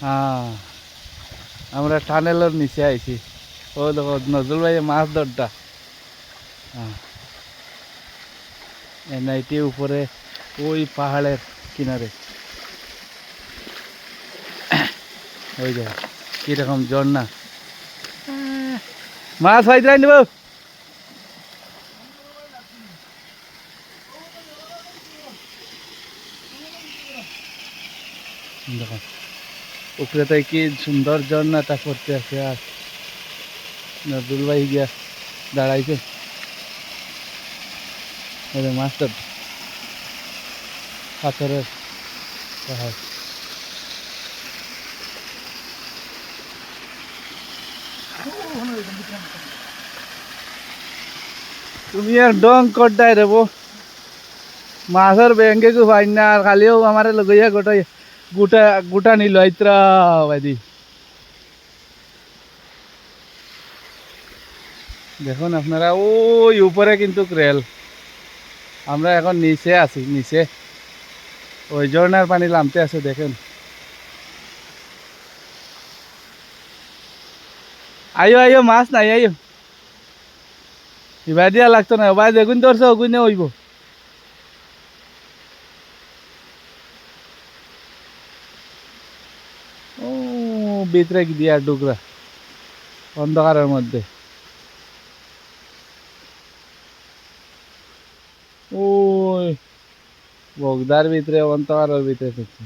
হ্যাঁ, আমরা টানেলের নিচে আইছি। ও দেখো নজরুল ভাই মাছ ধরটা। হ্যাঁ, এনআইটি উপরে ওই পাহাড়ের কিনারে ওই যে কিরকম ঝর্ণা। মাছ হয়তো নেব। দেখো উপরে তাই কি সুন্দর ঝর্ণাটা পড়তে আছে। আর নজরুল ভাই গিয়া দাঁড়াইছে মাছ ধর পাথরের পাহাড়। তুমি আর ডং করডাই রেবো মাছের ব্যাংকে কো ভাই না। আর খালিও আমার লগইয়া গোটাই গোটা গোটা নিল আইত্রা বাইদি। দেখুন আপনারা ওই উপরে কিন্তু রেল, আমরা এখন নিচে আছি। নিচে ওই ঝর্ণার পানি নামতে আছে দেখেন। আইও আইও মাছ নাই আইও। এবার দিয়া লাগতো না ভাই, দেখুন ধরছে ওগুনে হইব। ও ভিতরে দিয়া ডুকরা অন্ধকারের মধ্যে। ওই বগদার ভিতরে অন্ধকারের ভিতরে থাকছে।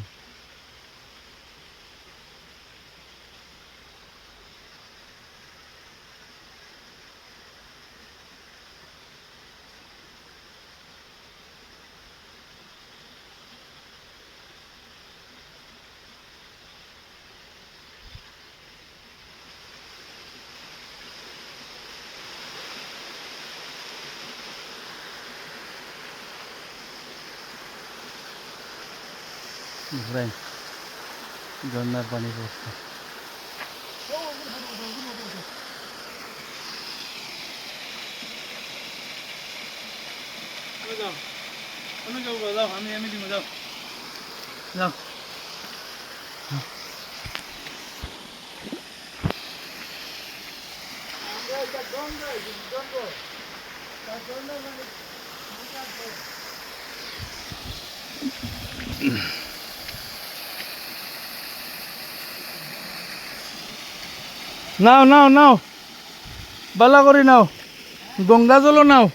ঝর্ণার পানি পড়ছে। আমি আমি দিব যাও যাও। নাও নাও নাও বালা করে নাও, গঙ্গা জলও নাও।